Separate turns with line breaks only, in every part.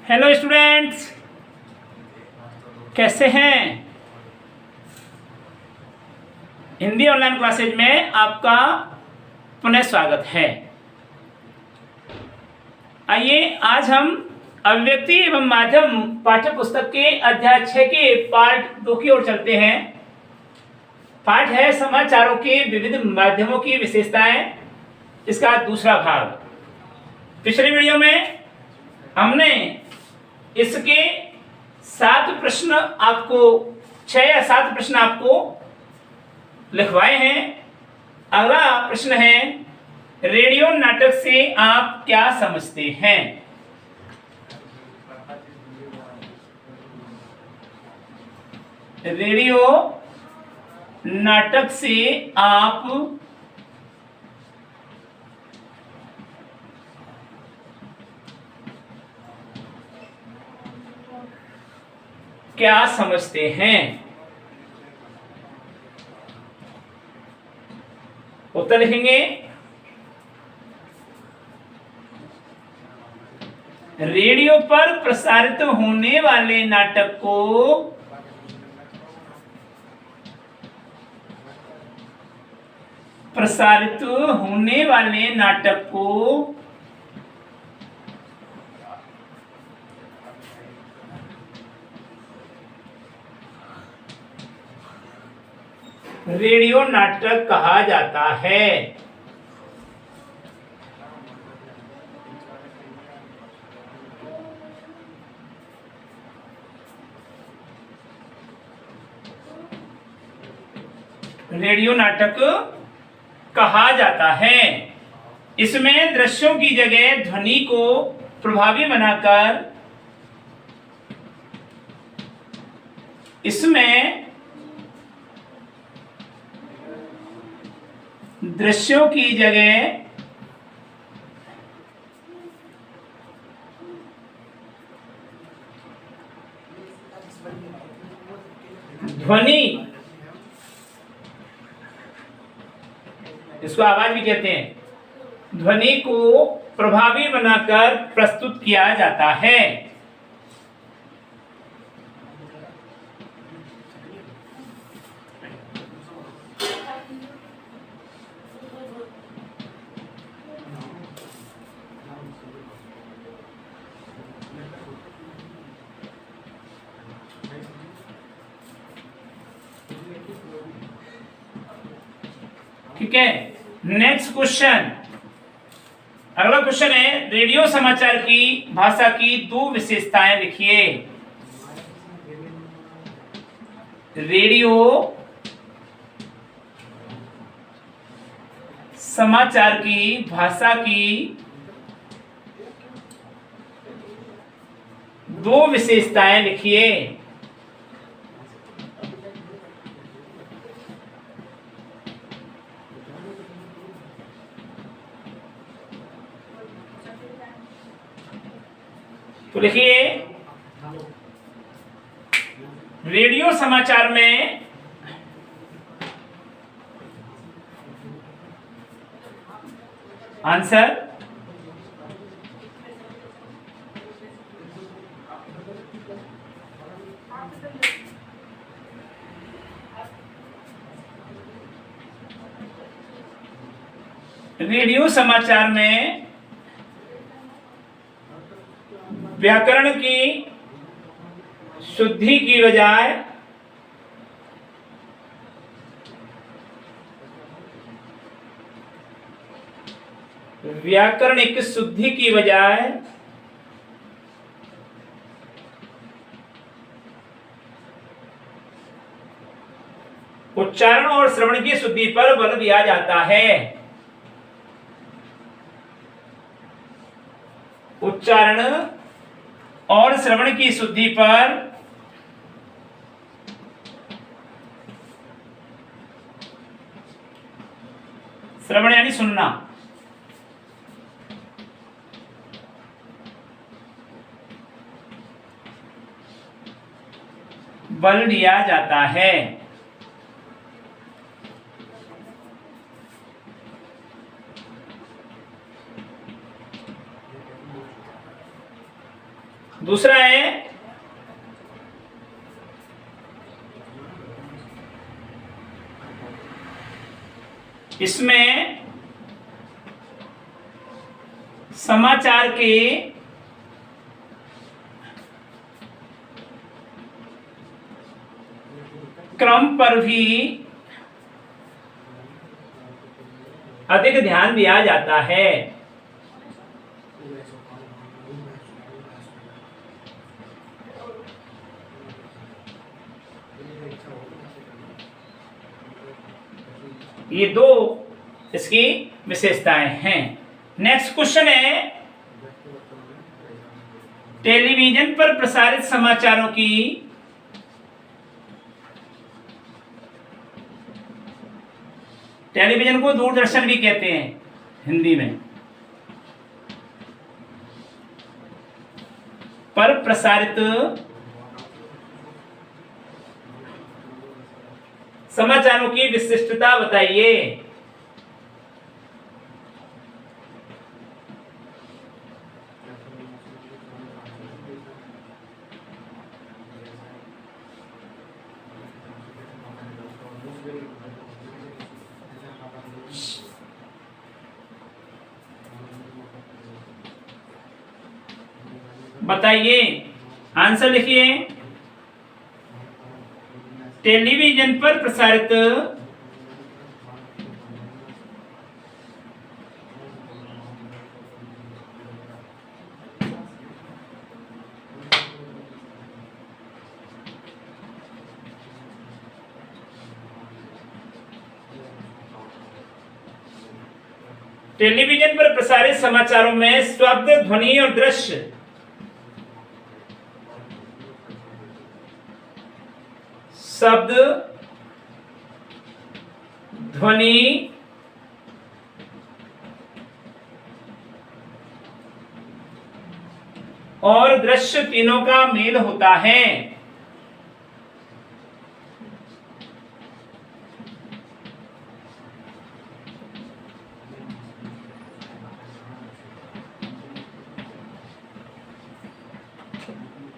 Hello students, कैसे हैं। Hindi online classes में आपका पुनः स्वागत है। आइए आज हम अभिव्यक्ति एवं माध्यम पाठ्य पुस्तक के अध्याय 6 के पार्ट 2 की ओर चलते हैं। पाठ है समाचारों के विविध माध्यमों की विशेषताएं, इसका दूसरा भाग। पिछले वीडियो में हमने इसके 7 प्रश्न आपको 6 या 7 प्रश्न आपको लिखवाए हैं। अगला प्रश्न है, रेडियो नाटक से आप क्या समझते हैं। रेडियो नाटक से आप क्या समझते हैं। उत्तर लिखेंगे, रेडियो पर प्रसारित होने वाले नाटक को रेडियो नाटक कहा जाता है। रेडियो नाटक कहा जाता है। इसमें दृश्यों की जगह ध्वनि को प्रभावी बनाकर दृश्यों की जगह ध्वनि, इसको आवाज भी कहते हैं, ध्वनि को प्रभावी बनाकर प्रस्तुत किया जाता है। ठीक है, नेक्स्ट क्वेश्चन। अगला क्वेश्चन है, रेडियो समाचार की भाषा की 2 विशेषताएं लिखिए। रेडियो समाचार की भाषा की 2 विशेषताएं लिखिए। तो लिखिए, रेडियो समाचार में आंसर रेडियो समाचार में व्याकरण की शुद्धि की बजाय व्याकरणिक शुद्धि की बजाय उच्चारण और श्रवण की शुद्धि पर बल दिया जाता है। उच्चारण और श्रवण की शुद्धि पर श्रवण यानी सुनना, बल दिया जाता है। दूसरा है इसमें समाचार के क्रम पर भी अधिक ध्यान दिया जाता है। ये दो इसकी विशेषताएं हैं। नेक्स्ट क्वेश्चन है टेलीविजन पर प्रसारित समाचारों की टेलीविजन को दूरदर्शन भी कहते हैं हिंदी में, पर प्रसारित समाचारों की विशिष्टता बताइए। बताइए, आंसर लिखिए। टेलीविजन पर प्रसारित टेलीविजन पर प्रसारित समाचारों में शब्द, ध्वनि और दृश्य शब्द, ध्वनि और दृश्य तीनों का मेल होता है।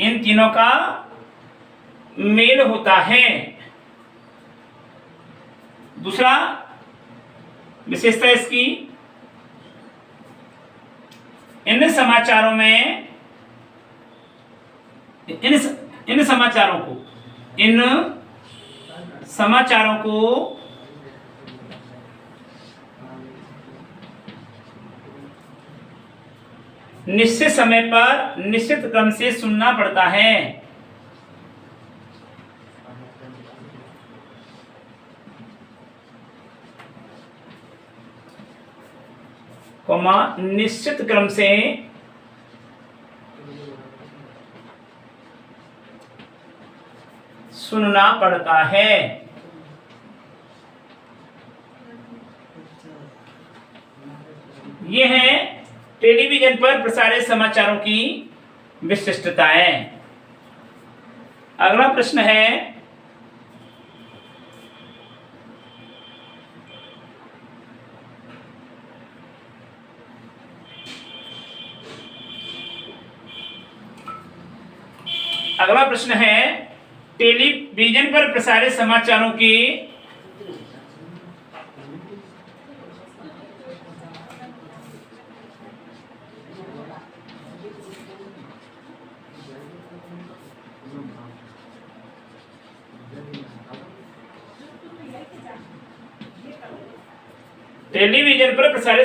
इन तीनों का मेल होता है। दूसरा विशेषता इसकी, इन समाचारों में इन समाचारों को निश्चित समय पर निश्चित क्रम से सुनना पड़ता है। निश्चित क्रम से सुनना पड़ता है। ये है टेलीविजन पर प्रसारित समाचारों की विशिष्टताएं। अगला प्रश्न है टेलीविजन पर प्रसारित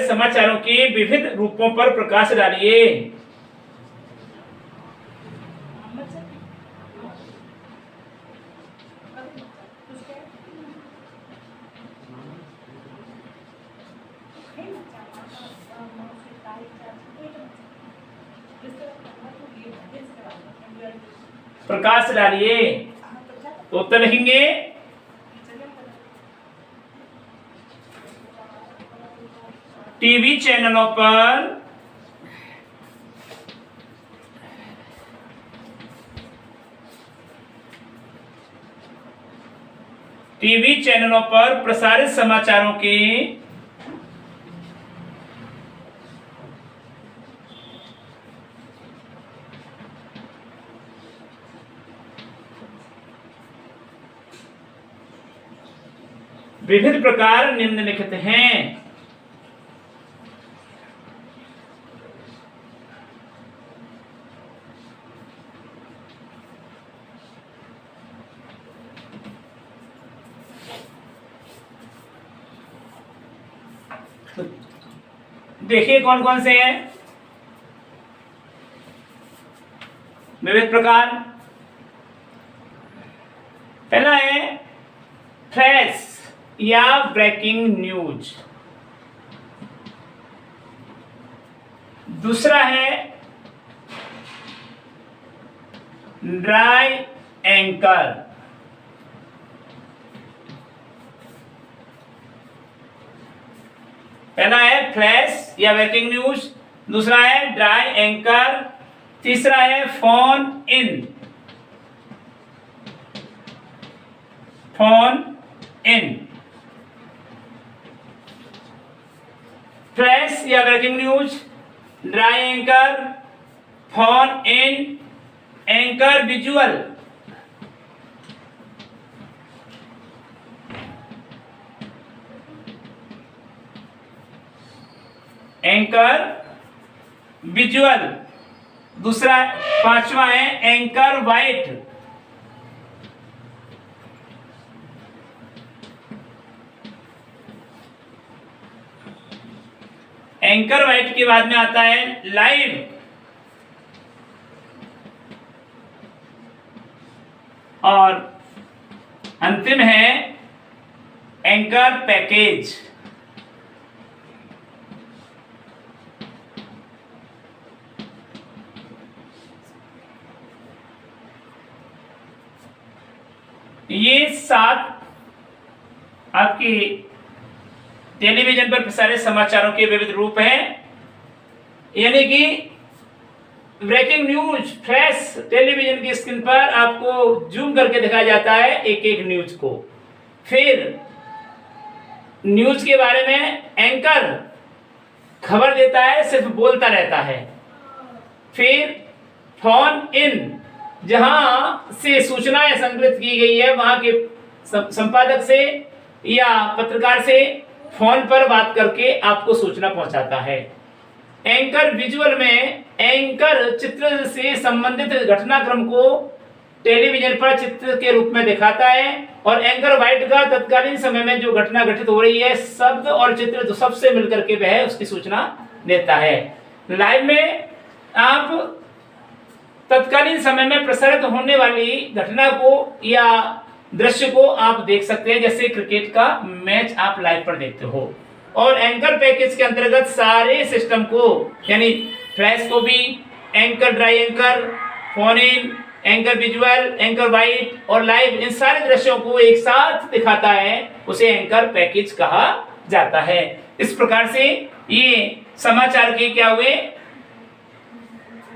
समाचारों की विविध रूपों पर प्रकाश डालिए। प्रकाश डालिए तो उत्तर लिखेंगे। टीवी चैनलों पर प्रसारित समाचारों की विविध प्रकार निम्नलिखित हैं। देखिए कौन कौन से हैं विविध प्रकार। पहला है फ्लैश या ब्रेकिंग न्यूज। दूसरा है ड्राई एंकर। पहला है फ्लैश या ब्रेकिंग न्यूज, दूसरा है ड्राई एंकर, तीसरा है phone in. Phone in. Flash या breaking news, dry anchor, phone in, anchor visual. Anchor visual. दूसरा पांचवा है एंकर वाइट। एंकर वाइट के बाद में आता है लाइव। और अंतिम है एंकर पैकेज। ये 7 आपकी टेलीविजन पर प्रसारित समाचारों के विविध रूप हैं। यानी कि ब्रेकिंग न्यूज फ्लैश टेलीविजन की स्क्रीन पर आपको जूम करके दिखाया जाता है एक एक न्यूज को। फिर न्यूज के बारे में एंकर खबर देता है, सिर्फ बोलता रहता है। फिर फोन इन, जहां से सूचनाएं संग्रहित की गई है वहां के संपादक से या पत्रकार से फोन पर बात करके आपको सूचना पहुंचाता है। एंकर विजुअल में एंकर चित्र से संबंधित घटनाक्रम को टेलीविजन पर चित्र के रूप में दिखाता है। और एंकर वाइट का तत्कालीन समय में जो घटना घटित हो रही है, शब्द और चित्र तो सबसे मिलकर के वह उसकी सूचना देता है। लाइव में आप तत्कालीन समय में प्रसारित होने वाली घटना को या दृश्य को आप देख सकते हैं, जैसे क्रिकेट का मैच आप लाइव पर देखते हो। और एंकर पैकेज के अंतर्गत सारे सिस्टम को, यानी फ्लैश को भी, anchor dry anchor, phone in, anchor visual, anchor white और लाइव, इन सारे दृश्यों को एक साथ दिखाता है, उसे एंकर पैकेज कहा जाता है। इस प्रकार से ये समाचार के क्या हुए,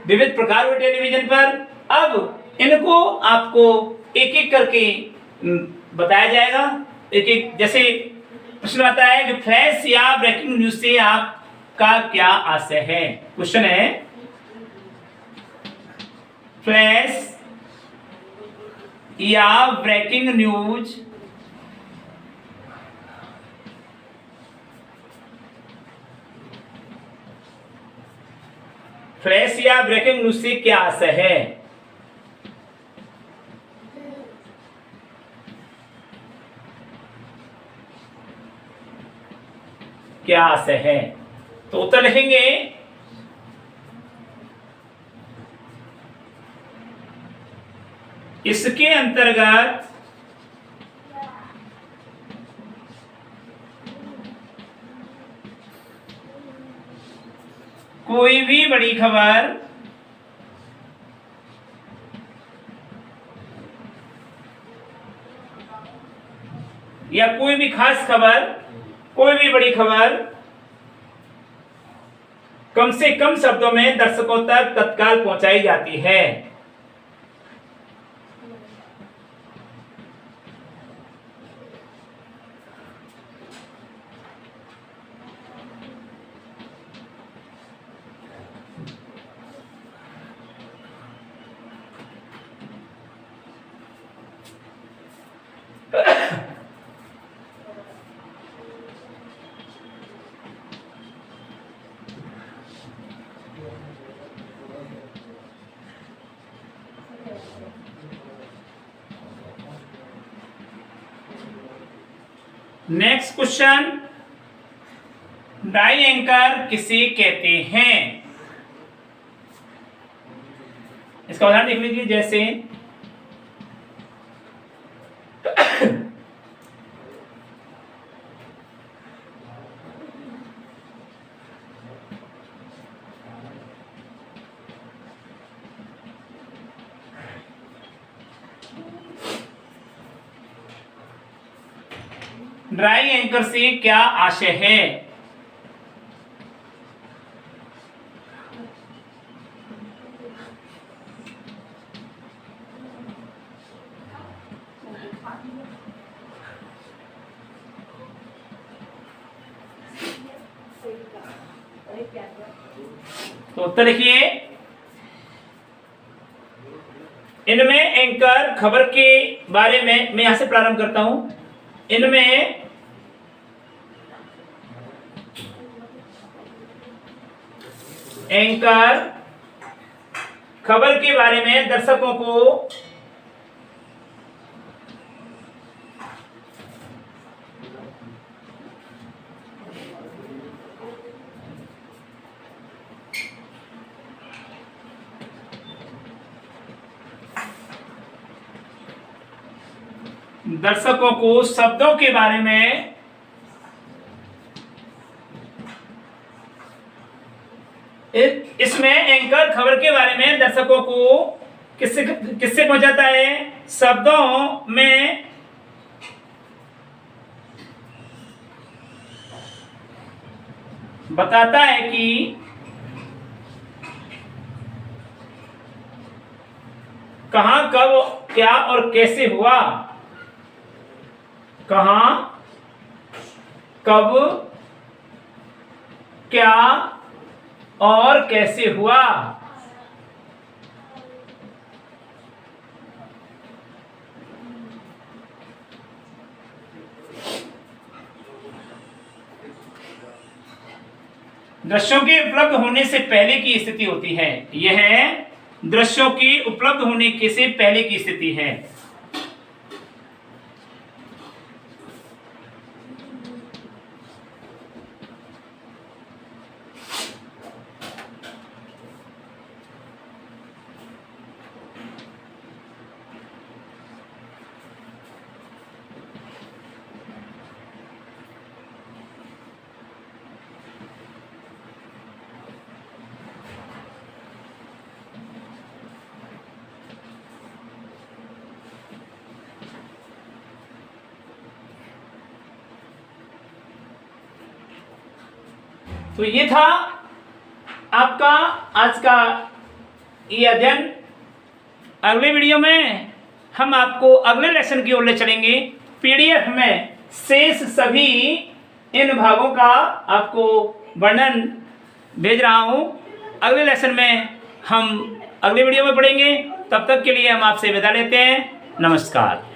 विविध प्रकार हुए टेलीविजन पर। अब इनको आपको एक एक करके बताया जाएगा। एक एक, जैसे प्रश्न आता है कि फ्लैश या ब्रेकिंग न्यूज से आपका क्या आशय है। क्वेश्चन है फ्लैश या ब्रेकिंग न्यूज फ्लैश या ब्रेकिंग न्यूज से क्या आशय है। क्या आशय है, तो उत्तर लिखेंगे इसके अंतर्गत कोई भी बड़ी खबर या कोई भी खास खबर, कोई भी बड़ी खबर कम से कम शब्दों में दर्शकों तक तत्काल पहुंचाई जाती है। नेक्स्ट क्वेश्चन, डाई एंकर किसे कहते हैं? इसका उदाहरण देख लीजिए, जैसे ड्राई एंकर से क्या आशय है? तो उत्तर लिखिए, इनमें एंकर खबर के बारे में, मैं यहां से प्रारंभ करता हूं। इनमें एंकर खबर के बारे में दर्शकों को शब्दों के बारे में इसमें एंकर खबर के बारे में दर्शकों को किससे पहुंचाता है? शब्दों में बताता है कि कहां, कब, क्या और कैसे हुआ। कहां, कब, क्या और कैसे हुआ। दृश्यों के उपलब्ध होने से पहले की स्थिति होती है। यह दृश्यों की उपलब्ध होने के से पहले की स्थिति है। तो ये था आपका आज का ये अध्ययन। अगले वीडियो में हम आपको अगले लेसन की ओर ले चलेंगे। पीडीएफ में शेष सभी इन भागों का आपको वर्णन भेज रहा हूं। अगले लेसन में हम अगले वीडियो में पढ़ेंगे। तब तक के लिए हम आपसे विदा लेते हैं। नमस्कार।